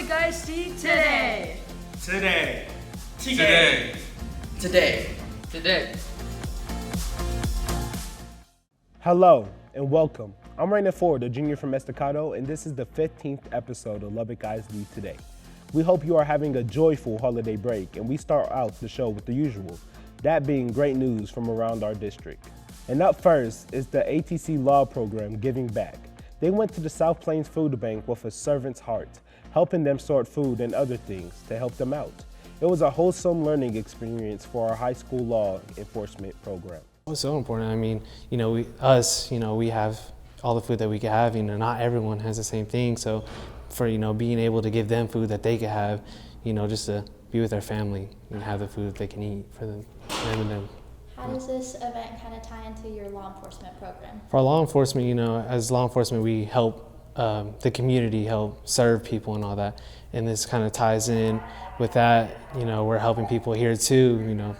Lubbock ISD Today. Today. Today. Today. Today. Hello and welcome. I'm Rainer Ford, a junior from Estacado, and this is the 15th episode of Lubbock ISD Today. We hope you are having a joyful holiday break, and we start out the show with the usual, that being great news from around our district. And up first is the ATC Law Program Giving Back. They went to the South Plains Food Bank with a servant's heart, helping them sort food and other things to help them out. It was a wholesome learning experience for our high school law enforcement program. It was so important. I mean, we have all the food that we can have. Not everyone has the same thing. So for, being able to give them food that they can have, just to be with their family and have the food that they can eat for them and them. How does this event kind of tie into your law enforcement program? For law enforcement, as law enforcement, we help the community, help serve people and all that. And this kind of ties in with that. We're helping people here too.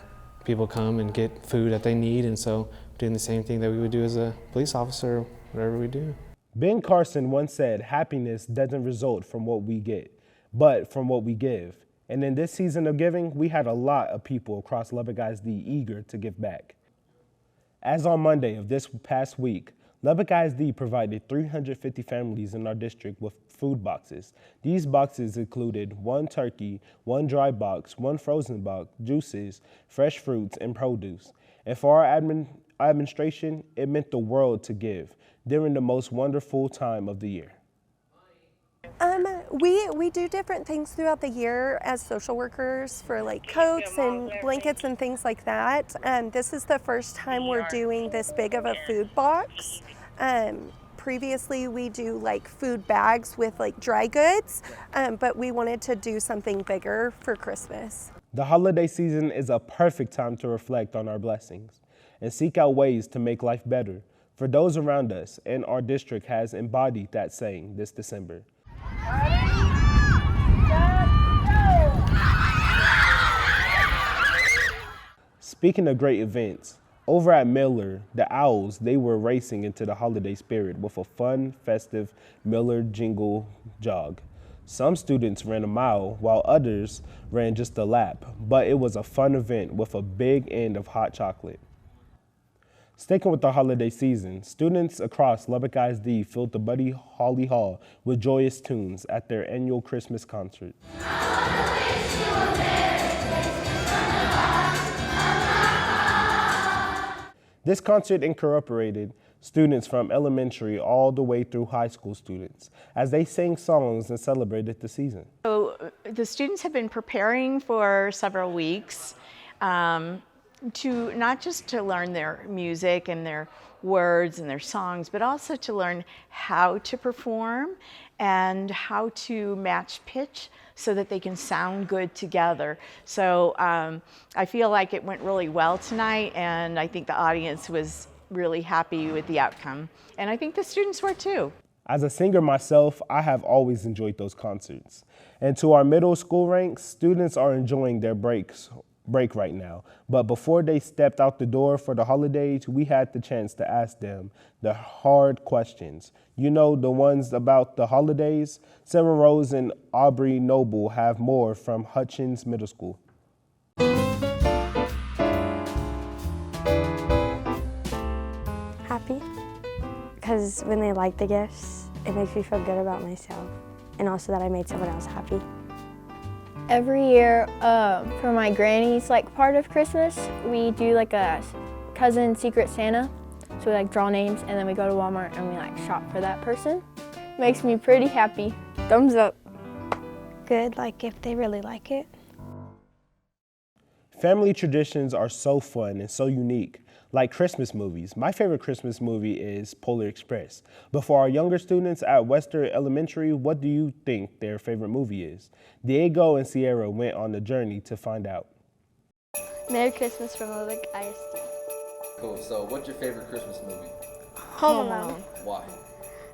People come and get food that they need, and so doing the same thing that we would do as a police officer, whatever we do. Ben Carson once said, happiness doesn't result from what we get, but from what we give. And in this season of giving, we had a lot of people across Lubbock ISD eager to give back. As on Monday of this past week, Lubbock ISD provided 350 families in our district with food boxes. These boxes included 1 turkey, 1 dry box, 1 frozen box, juices, fresh fruits, and produce. And for our administration, it meant the world to give during the most wonderful time of the year. We do different things throughout the year as social workers for like coats and blankets and things like that. This is the first time we're doing this big of a food box. Previously we do like food bags with like dry goods, but we wanted to do something bigger for Christmas. The holiday season is a perfect time to reflect on our blessings and seek out ways to make life better for those around us, and our district has embodied that saying this December. Speaking of great events, over at Miller, the Owls, they were racing into the holiday spirit with a fun, festive Miller jingle jog. Some students ran a mile, while others ran just a lap, but it was a fun event with a big end of hot chocolate. Sticking with the holiday season, students across Lubbock ISD filled the Buddy Holly Hall with joyous tunes at their annual Christmas concert. This concert incorporated students from elementary all the way through high school students as they sang songs and celebrated the season. So the students have been preparing for several weeks to not just to learn their music and their words and their songs, but also to learn how to perform and how to match pitch so that they can sound good together. So I feel like it went really well tonight, and I think the audience was really happy with the outcome. And I think the students were too. As a singer myself, I have always enjoyed those concerts. And to our middle school ranks, students are enjoying their break right now. But before they stepped out the door for the holidays, we had the chance to ask them the hard questions. The ones about the holidays. Sarah Rose and Aubrey Noble have more from Hutchins Middle School. Happy, because when they like the gifts, it makes me feel good about myself, and also that I made someone else happy. Every year for my granny's part of Christmas, we do like a cousin secret Santa. So we draw names, and then we go to Walmart and we shop for that person. Makes me pretty happy. Thumbs up. Good, if they really like it. Family traditions are so fun and so unique. Like Christmas movies. My favorite Christmas movie is Polar Express. But for our younger students at Western Elementary, what do you think their favorite movie is? Diego and Sierra went on the journey to find out. Merry Christmas from Lubbock ISD. Cool, so what's your favorite Christmas movie? Home Alone. Why?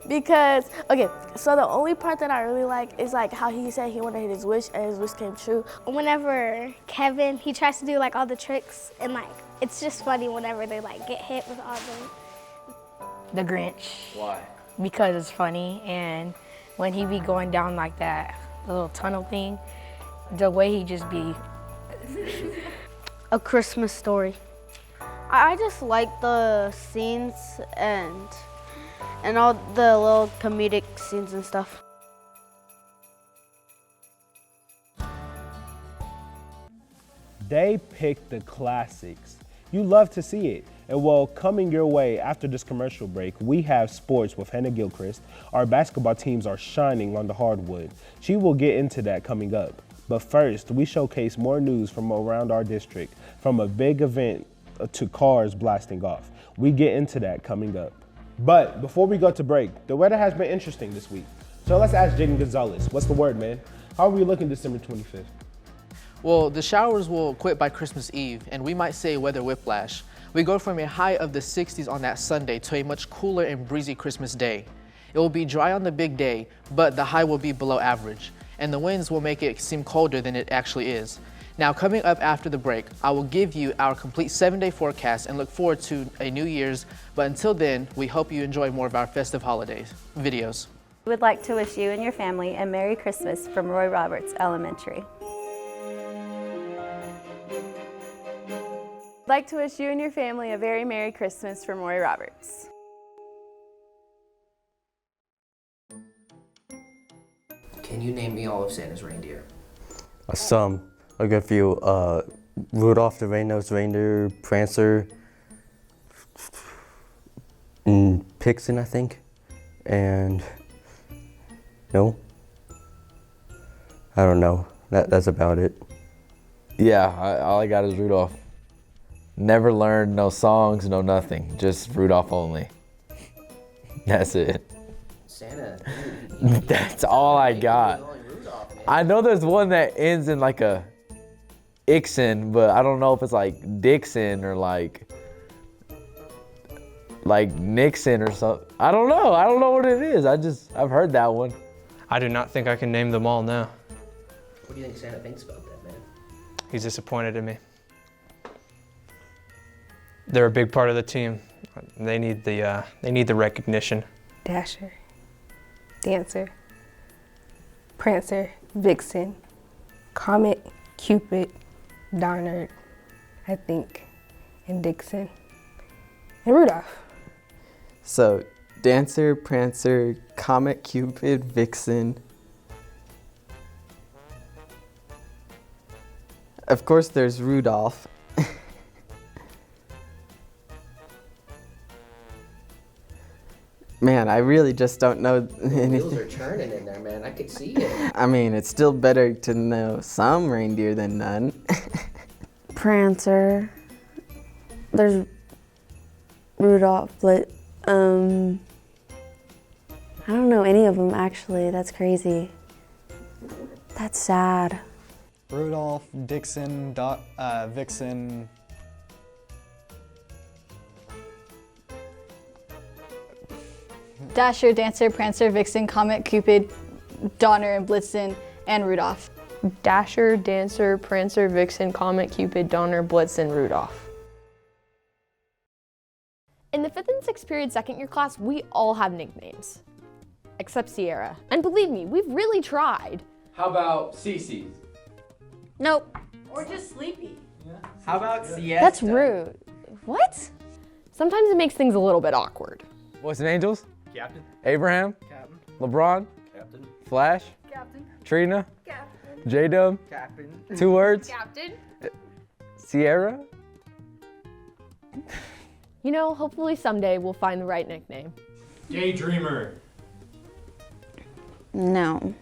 Because, okay, so the only part that I really like is how he said he wanted his wish and his wish came true. Whenever Kevin, he tries to do all the tricks and it's just funny whenever they get hit with all the... The Grinch. Why? Because it's funny, and when he be going down like that the little tunnel thing. The way he just be. A Christmas Story. I just like the scenes and all the little comedic scenes and stuff. They picked the classics. You love to see it. And well, coming your way after this commercial break, we have sports with Hannah Gilchrist. Our basketball teams are shining on the hardwood. She will get into that coming up. But first, we showcase more news from around our district, from a big event to cars blasting off. We get into that coming up. But before we go to break, the weather has been interesting this week. So let's ask Jaden Gonzalez, what's the word, man? How are we looking December 25th? Well, the showers will quit by Christmas Eve, and we might say weather whiplash. We go from a high of the 60s on that Sunday to a much cooler and breezy Christmas Day. It will be dry on the big day, but the high will be below average, and the winds will make it seem colder than it actually is. Now, coming up after the break, I will give you our complete 7-day forecast and look forward to a New Year's, but until then, we hope you enjoy more of our festive holidays videos. We would like to wish you and your family a Merry Christmas from Roy Roberts Elementary. I'd like to wish you and your family a very Merry Christmas from Roy Roberts. Can you name me all of Santa's reindeer? Some. A good few. Rudolph the Red-Nosed Reindeer, Prancer, Pixin, I think, and no, I don't know. That's about it. Yeah, all I got is Rudolph. Never learned no songs, no nothing. Just Rudolph only. That's it. Santa. That's all I got. I know there's one that ends in like a Ixon, but I don't know if it's like Dixon or like Nixon or something. I don't know. I don't know what it is. I've heard that one. I do not think I can name them all now. What do you think Santa thinks about that, man? He's disappointed in me. They're a big part of the team. They need the recognition. Dasher, Dancer, Prancer, Vixen, Comet, Cupid, Donner, I think, and Dixon, and Rudolph. So, Dancer, Prancer, Comet, Cupid, Vixen. Of course, there's Rudolph. Man, I really just don't know anything. The wheels are turning in there, man. I could see it. I mean, it's still better to know some reindeer than none. Prancer. There's Rudolph, but I don't know any of them actually. That's crazy. That's sad. Rudolph, Dixon, Vixen. Dasher, Dancer, Prancer, Vixen, Comet, Cupid, Donner, and Blitzen, and Rudolph. Dasher, Dancer, Prancer, Vixen, Comet, Cupid, Donner, Blitzen, Rudolph. In the 5th and 6th period second year class, we all have nicknames. Except Sierra. And believe me, we've really tried. How about Cece? Nope. Or just Sleepy. How about Siesta? That's rude. What? Sometimes it makes things a little bit awkward. Boys and Angels? Captain. Abraham? Captain. LeBron? Captain. Flash? Captain. Trina? Captain. J-Dub? Captain. 2 words? Captain. Sierra? You know, hopefully someday we'll find the right nickname. Daydreamer. No.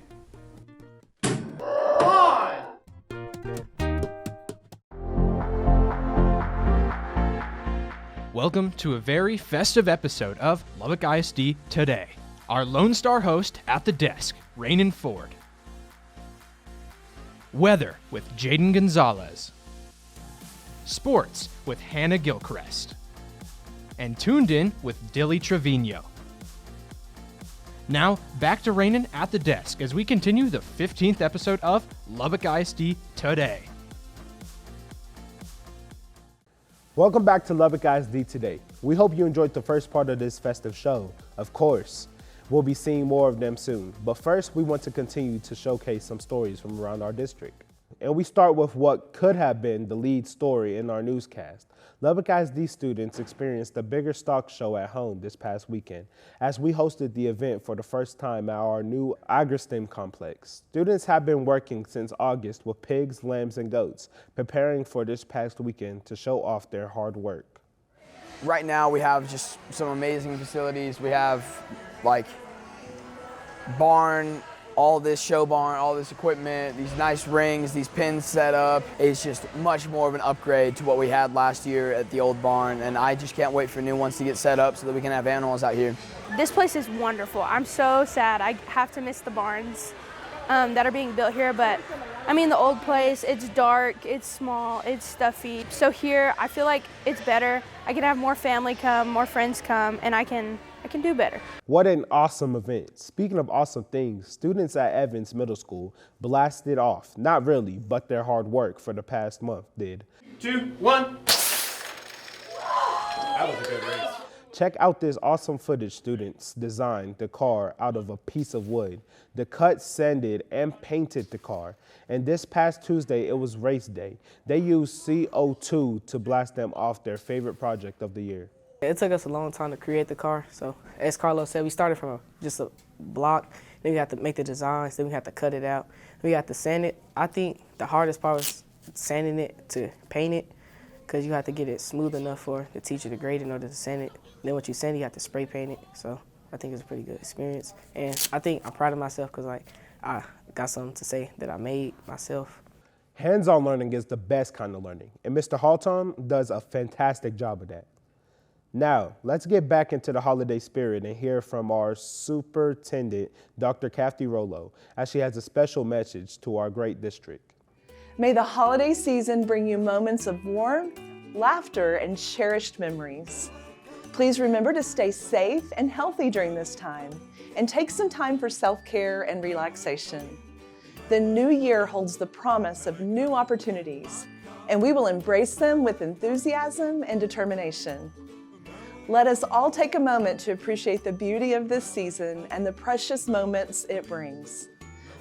Welcome to a very festive episode of Lubbock ISD Today. Our Lone Star host at the desk, Rainin Ford. Weather with Jaden Gonzalez. Sports with Hannah Gilchrist. And Tuned In with Dilly Trevino. Now, back to Rainin at the desk as we continue the 15th episode of Lubbock ISD Today. Welcome back to Lubbock ISD Today. We hope you enjoyed the first part of this festive show, of course. We'll be seeing more of them soon. But first, we want to continue to showcase some stories from around our district. And we start with what could have been the lead story in our newscast. Lubbock ISD students experienced a bigger stock show at home this past weekend as we hosted the event for the first time at our new AgriStem complex. Students have been working since August with pigs, lambs, and goats, preparing for this past weekend to show off their hard work. Right now we have just some amazing facilities. We have like barn, all this show barn, all this equipment, these nice rings, these pins set up. It's just much more of an upgrade to what we had last year at the old barn, and I just can't wait for new ones to get set up so that we can have animals out here. This place is wonderful. I'm so sad I have to miss the barns that are being built here, but I mean the old place, it's dark, it's small, it's stuffy. So here I feel like it's better. I can have more family come, more friends come, and I can do better. What an awesome event. Speaking of awesome things, students at Evans Middle School blasted off. Not really, but their hard work for the past month did. 2, 1. That was a good race. Check out this awesome footage. Students designed the car out of a piece of wood. The cut, sanded, and painted the car. And this past Tuesday, it was race day. They used CO2 to blast them off their favorite project of the year. It took us a long time to create the car. So as Carlos said, we started from just a block. Then we had to make the designs. Then we had to cut it out. We had to sand it. I think the hardest part was sanding it to paint it, because you have to get it smooth enough for the teacher to grade in order to sand it. Then once you sand it, you have to spray paint it. So I think it's a pretty good experience. And I think I'm proud of myself because I got something to say that I made myself. Hands-on learning is the best kind of learning, and Mr. Haltom does a fantastic job of that. Now, let's get back into the holiday spirit and hear from our superintendent, Dr. Kathy Rollo, as she has a special message to our great district. May the holiday season bring you moments of warmth, laughter, and cherished memories. Please remember to stay safe and healthy during this time, and take some time for self-care and relaxation. The new year holds the promise of new opportunities, and we will embrace them with enthusiasm and determination. Let us all take a moment to appreciate the beauty of this season and the precious moments it brings.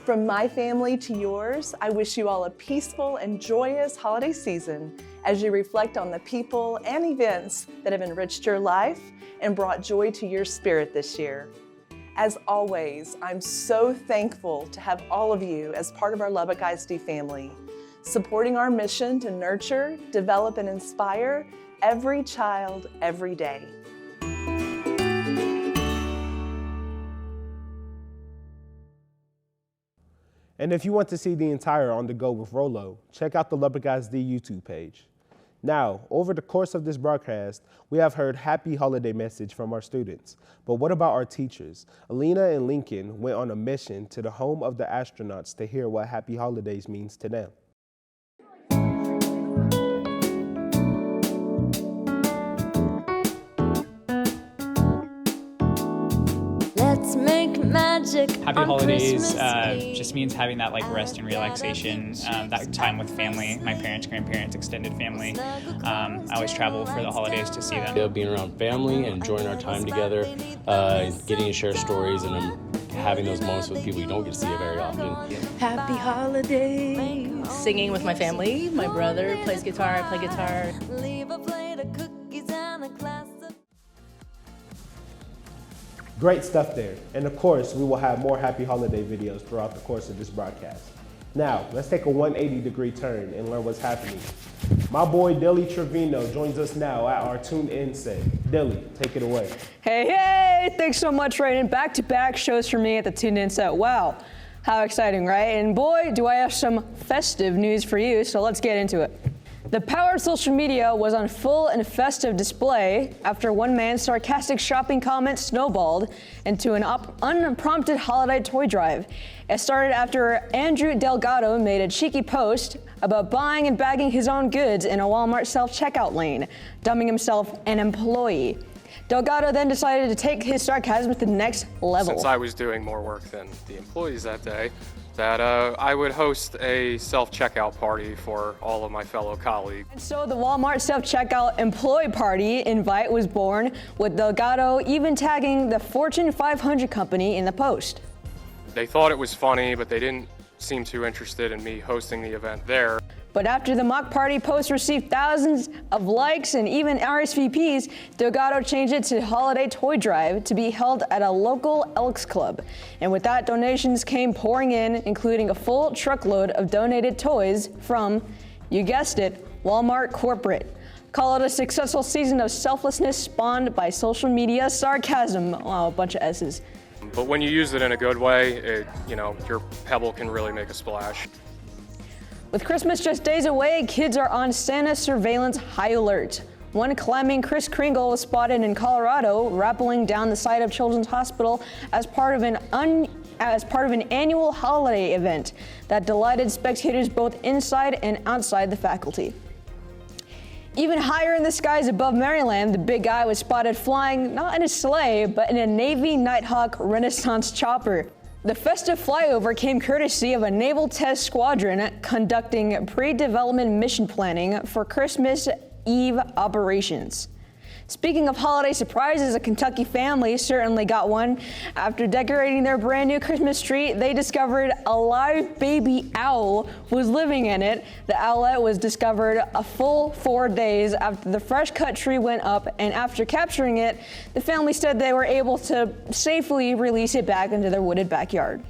From my family to yours, I wish you all a peaceful and joyous holiday season as you reflect on the people and events that have enriched your life and brought joy to your spirit this year. As always, I'm so thankful to have all of you as part of our Lubbock ISD family, supporting our mission to nurture, develop, and inspire every child, every day. And if you want to see the entire On The Go with Rollo, check out the Lubbock ISD YouTube page. Now, over the course of this broadcast, we have heard happy holiday message from our students. But what about our teachers? Alina and Lincoln went on a mission to the home of the astronauts to hear what happy holidays means to them. Let's make magic. Happy holidays just means having that rest and relaxation, that time with family, my parents, grandparents, extended family. I always travel for the holidays to see them. Being around family and enjoying our time together, getting to share stories and having those moments with people you don't get to see very often. Happy holidays. Singing with my family. My brother plays guitar, I play guitar. Leave a plate of cookies and a glass of... Great stuff there. And of course, we will have more happy holiday videos throughout the course of this broadcast. Now, let's take a 180-degree turn and learn what's happening. My boy, Dilly Trevino, joins us now at our Tune In set. Dilly, take it away. Hey, thanks so much, Raiden. Back-to-back shows for me at the Tune In set. Wow, how exciting, right? And boy, do I have some festive news for you, so let's get into it. The power of social media was on full and festive display after one man's sarcastic shopping comment snowballed into an unprompted holiday toy drive. It started after Andrew Delgado made a cheeky post about buying and bagging his own goods in a Walmart self-checkout lane, dubbing himself an employee. Delgado then decided to take his sarcasm to the next level. Since I was doing more work than the employees that day, that I would host a self-checkout party for all of my fellow colleagues. And so the Walmart self-checkout employee party invite was born, with Delgado even tagging the Fortune 500 company in the post. They thought it was funny, but they didn't seem too interested in me hosting the event there. But after the mock party post received thousands of likes and even RSVPs, Delgado changed it to Holiday Toy Drive to be held at a local Elks Club. And with that, donations came pouring in, including a full truckload of donated toys from, you guessed it, Walmart Corporate. Call it a successful season of selflessness spawned by social media sarcasm. Wow, a bunch of S's. But when you use it in a good way, your pebble can really make a splash. With Christmas just days away, kids are on Santa surveillance high alert. One climbing Kris Kringle was spotted in Colorado, rappelling down the side of Children's Hospital as part of an annual holiday event that delighted spectators both inside and outside the faculty. Even higher in the skies above Maryland, the big guy was spotted flying not in a sleigh, but in a Navy Nighthawk Renaissance chopper. The festive flyover came courtesy of a Naval Test Squadron conducting pre-development mission planning for Christmas Eve operations. Speaking of holiday surprises, a Kentucky family certainly got one. After decorating their brand new Christmas tree, they discovered a live baby owl was living in it. The owlet was discovered a full 4 days after the fresh cut tree went up, and after capturing it, the family said they were able to safely release it back into their wooded backyard.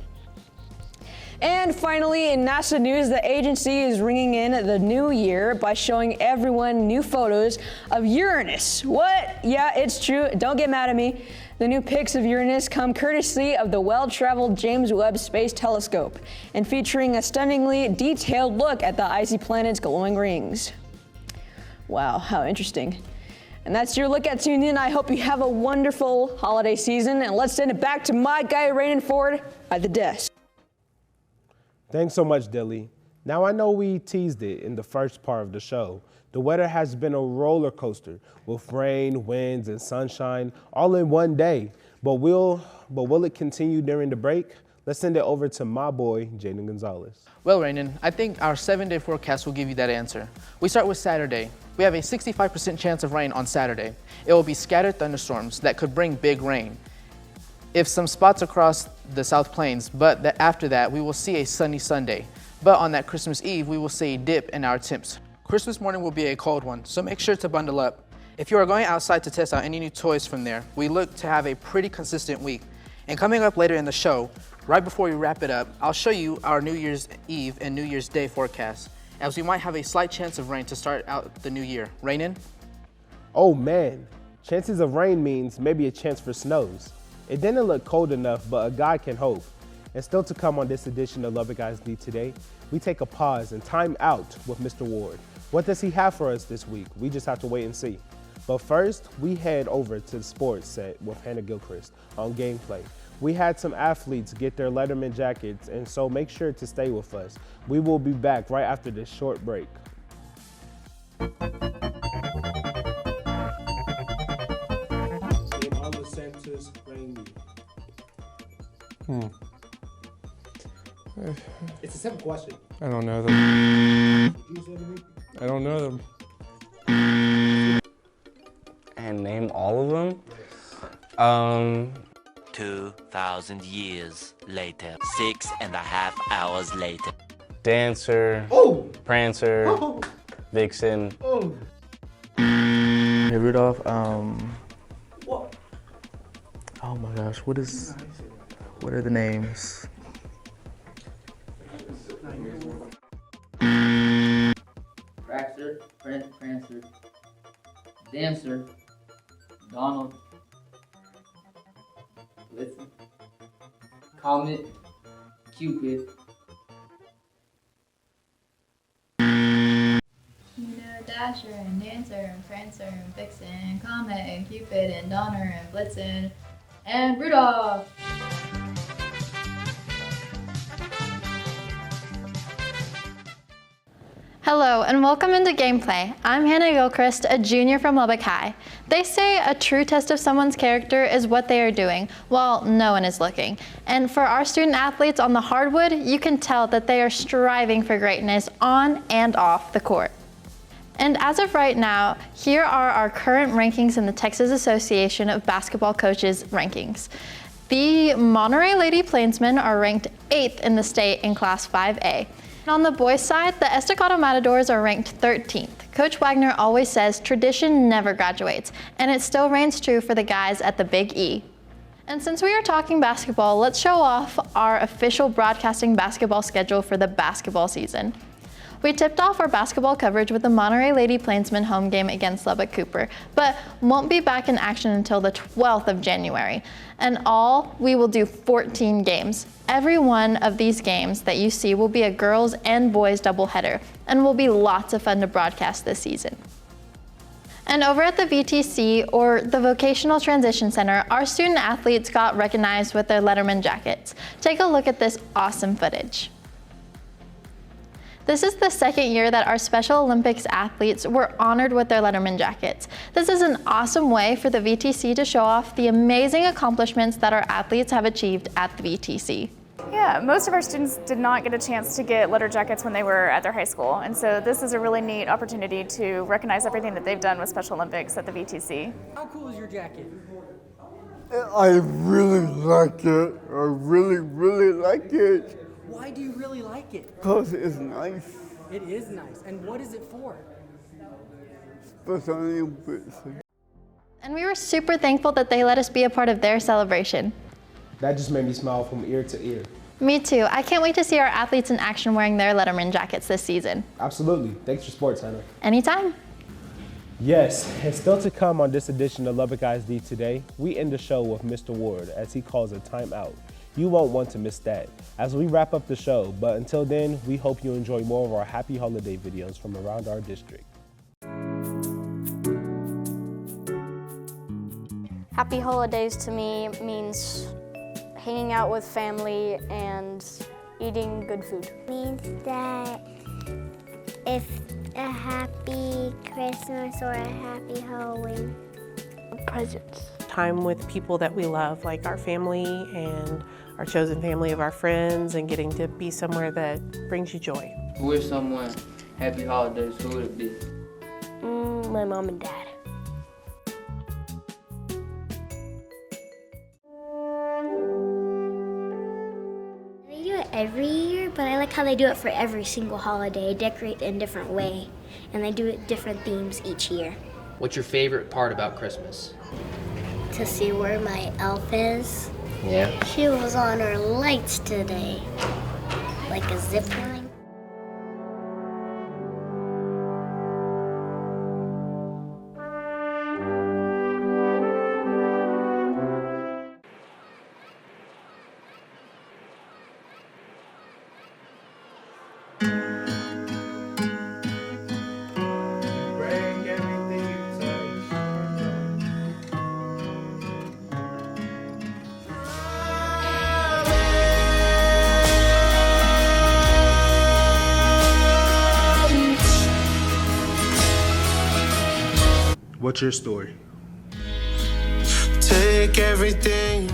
And finally, in NASA news, the agency is ringing in the new year by showing everyone new photos of Uranus. What? Yeah, it's true. Don't get mad at me. The new pics of Uranus come courtesy of the well-traveled James Webb Space Telescope and featuring a stunningly detailed look at the icy planet's glowing rings. Wow, how interesting. And that's your look at Tuned In. I hope you have a wonderful holiday season, and let's send it back to my guy, Raiden Ford, at the desk. Thanks so much, Dilly. Now I know we teased it in the first part of the show. The weather has been a roller coaster with rain, winds, and sunshine all in one day. But will it continue during the break? Let's send it over to my boy, Jaden Gonzalez. Well, Rainen, I think our 7-day forecast will give you that answer. We start with Saturday. We have a 65% chance of rain on Saturday. It will be scattered thunderstorms that could bring big rain. If some spots across the South Plains, but after that, we will see a sunny Sunday. But on that Christmas Eve, we will see a dip in our temps. Christmas morning will be a cold one, so make sure to bundle up. If you are going outside to test out any new toys from there, we look to have a pretty consistent week. And coming up later in the show, right before we wrap it up, I'll show you our New Year's Eve and New Year's Day forecast, as we might have a slight chance of rain to start out the new year. Rainin? Oh man, chances of rain means maybe a chance for snows. It didn't look cold enough, but a God can hope. And still to come on this edition of Lubbock ISD Today, we take a pause and time out with Mr. Ward. What does he have for us this week? We just have to wait and see. But first, we head over to the sports set with Hannah Gilchrist on Gameplay. We had some athletes get their Letterman jackets, and so make sure to stay with us. We will be back right after this short break. It's a simple question. I don't know them. I don't know them. And name all of them? 2,000 years later, 6.5 hours later. Dancer, Prancer, Vixen. Hey, Rudolph, what? Oh my gosh, what are the names? Praxer, Prancer, Dancer, Donald, Blitzen, Comet, Cupid. Dasher and Dancer and Prancer and Vixen and Comet and Cupid and Donner and Blitzen and Rudolph. Hello and welcome into Gameplay. I'm Hannah Gilchrist, a junior from Lubbock High. They say a true test of someone's character is what they are doing while no one is looking. And for our student athletes on the hardwood, you can tell that they are striving for greatness on and off the court. And as of right now, here are our current rankings in the Texas Association of Basketball Coaches rankings. The Monterey Lady Plainsmen are ranked 8th in the state in Class 5A. And on the boys' side, the Estacado Matadors are ranked 13th. Coach Wagner always says tradition never graduates, and it still reigns true for the guys at the Big E. And since we are talking basketball, let's show off our official broadcasting basketball schedule for the basketball season. We tipped off our basketball coverage with the Monterey Lady Plainsmen home game against Lubbock Cooper, but won't be back in action until the 12th of January. And we will do 14 games. Every one of these games that you see will be a girls and boys doubleheader, and will be lots of fun to broadcast this season. And over at the VTC, or the Vocational Transition Center, our student athletes got recognized with their Letterman jackets. Take a look at this awesome footage. This is the second year that our Special Olympics athletes were honored with their Letterman jackets. This is an awesome way for the VTC to show off the amazing accomplishments that our athletes have achieved at the VTC. Yeah, most of our students did not get a chance to get letter jackets when they were at their high school, and so this is a really neat opportunity to recognize everything that they've done with Special Olympics at the VTC. How cool is your jacket? I really like it. I really like it. Why do you really like it? Because it's nice. It is nice. And what is it for? Special Olympics. And we were super thankful that they let us be a part of their celebration. That just made me smile from ear to ear. Me too. I can't wait to see our athletes in action wearing their Letterman jackets this season. Absolutely. Thanks for sports, Hannah. Anytime. Yes, and still to come on this edition of Lubbock ISD Today, we end the show with Mr. Ward as he calls a timeout. You won't want to miss that as we wrap up the show, but until then, we hope you enjoy more of our happy holiday videos from around our district. Happy holidays to me means hanging out with family and eating good food. Means that if a happy Christmas or a happy Halloween. Presents. Time with people that we love, like our family and our chosen family of our friends, and getting to be somewhere that brings you joy. Wish someone happy holidays, who would it be? My mom and dad. They do it every year, but I like how they do it for every single holiday, decorate in a different way, and they do it different themes each year. What's your favorite part about Christmas? To see where my elf is. Yeah. She was on her lights today, like a zip line. What's your story? Take everything.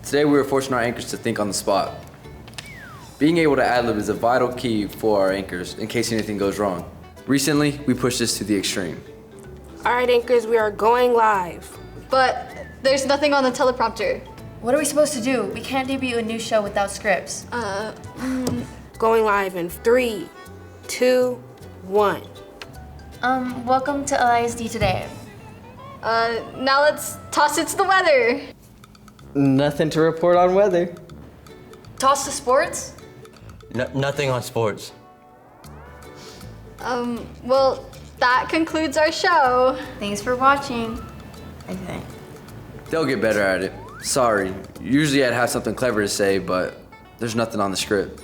Today we were forcing our anchors to think on the spot. Being able to ad-lib is a vital key for our anchors in case anything goes wrong. Recently, we pushed this to the extreme. All right, anchors, we are going live. But there's nothing on the teleprompter. What are we supposed to do? We can't debut a new show without scripts. Going live in 3, 2, 1. Welcome to LISD Today. Now let's toss it to the weather. Nothing to report on weather. Toss to sports? Nothing on sports. Well, that concludes our show. Thanks for watching, I think. They'll get better at it. Sorry. Usually I'd have something clever to say, but there's nothing on the script.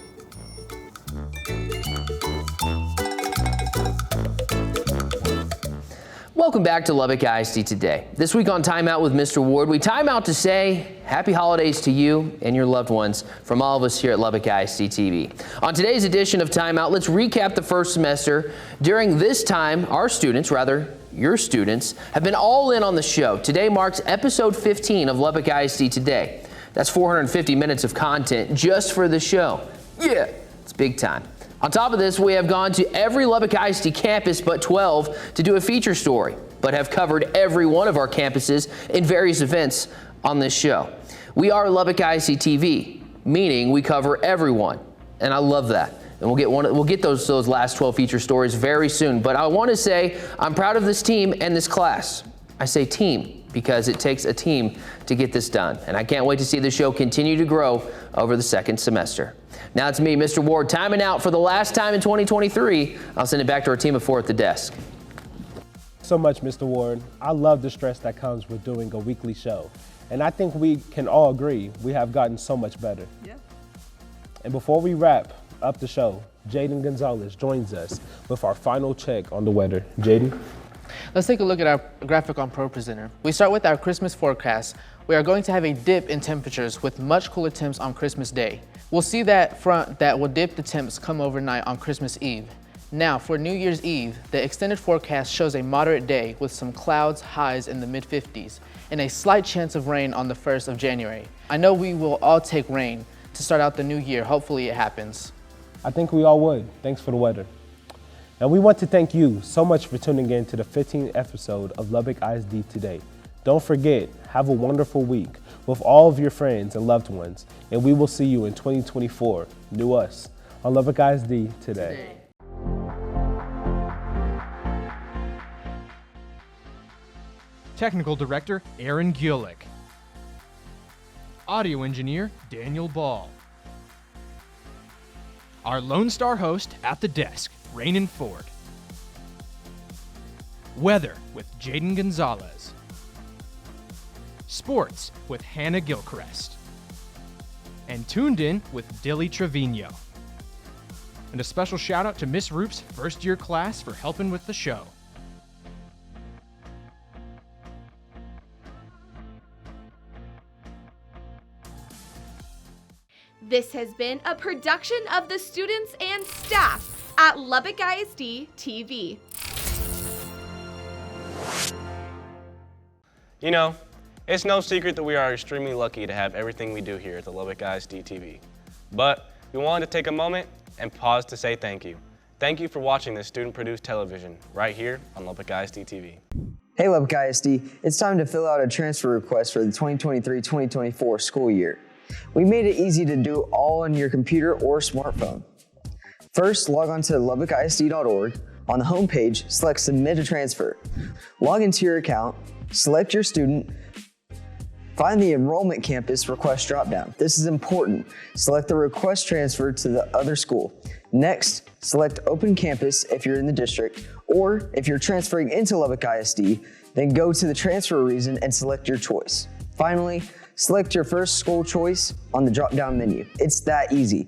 Welcome back to Lubbock ISD Today. This week on Time Out with Mr. Ward, we time out to say happy holidays to you and your loved ones from all of us here at Lubbock ISD TV. On today's edition of Time Out, let's recap the first semester. During this time, our students, rather your students, have been all in on the show. Today marks episode 15 of Lubbock ISD Today. That's 450 minutes of content just for the show. Yeah, it's big time. On top of this, we have gone to every Lubbock ISD campus but 12 to do a feature story, but have covered every one of our campuses in various events on this show. We are Lubbock ISD TV, meaning we cover everyone, and I love that. And we'll get those last 12 feature stories very soon. But I want to say I'm proud of this team and this class. I say team because it takes a team to get this done, and I can't wait to see the show continue to grow over the second semester. Now it's me, Mr. Ward, timing out for the last time in 2023. I'll send it back to our team of 4 at the desk. So much, Mr. Ward. I love the stress that comes with doing a weekly show. And I think we can all agree we have gotten so much better. Yeah. And before we wrap up the show, Jaden Gonzalez joins us with our final check on the weather. Jaden? Let's take a look at our graphic on ProPresenter. We start with our Christmas forecast. We are going to have a dip in temperatures with much cooler temps on Christmas Day. We'll see that front that will dip the temps come overnight on Christmas Eve. Now, for New Year's Eve, the extended forecast shows a moderate day with some clouds, highs in the mid-50s, and a slight chance of rain on the 1st of January. I know we will all take rain to start out the new year. Hopefully it happens. I think we all would. Thanks for the weather. And we want to thank you so much for tuning in to the 15th episode of Lubbock ISD Today. Don't forget, have a wonderful week with all of your friends and loved ones, and we will see you in 2024, New Us, on Lubbock ISD Today. Technical Director, Aaron Gulick. Audio Engineer, Daniel Ball. Our Lone Star host at the desk, Rainin Ford. Weather with Jaden Gonzalez. Sports with Hannah Gilchrist. And Tuned In with Dilly Trevino. And a special shout out to Miss Roop's first year class for helping with the show. This has been a production of the students and staff at Lubbock ISD TV. You know, it's no secret that we are extremely lucky to have everything we do here at the Lubbock ISD TV. But we wanted to take a moment and pause to say thank you. Thank you for watching this student-produced television right here on Lubbock ISD TV. Hey Lubbock ISD, it's time to fill out a transfer request for the 2023-2024 school year. We made it easy to do all on your computer or smartphone. First, log on to LubbockISD.org. On the home page, select Submit a Transfer. Log into your account, select your student, find the Enrollment Campus Request dropdown. This is important. Select the Request Transfer to the other school. Next, select Open Campus if you're in the district, or if you're transferring into Lubbock ISD, then go to the transfer reason and select your choice. Finally, select your first school choice on the drop-down menu. It's that easy.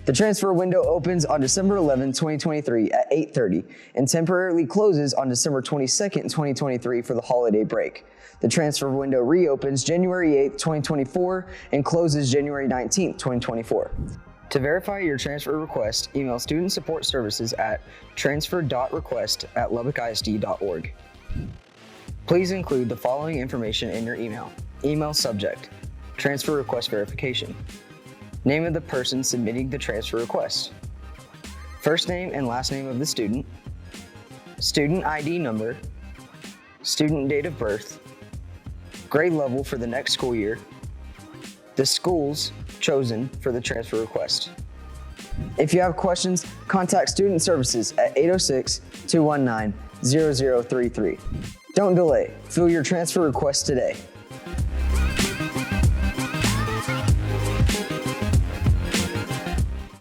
The transfer window opens on December 11, 2023 at 8:30 and temporarily closes on December 22nd, 2023 for the holiday break. The transfer window reopens January 8, 2024 and closes January 19, 2024. To verify your transfer request, email Student Support Services at transfer.request@lubbockisd.org. Please include the following information in your email. Email subject, transfer request verification. Name of the person submitting the transfer request. First name and last name of the student. Student ID number. Student date of birth. Grade level for the next school year. The schools chosen for the transfer request. If you have questions, contact Student Services at 806-219-0033. Don't delay. Fill your transfer request today.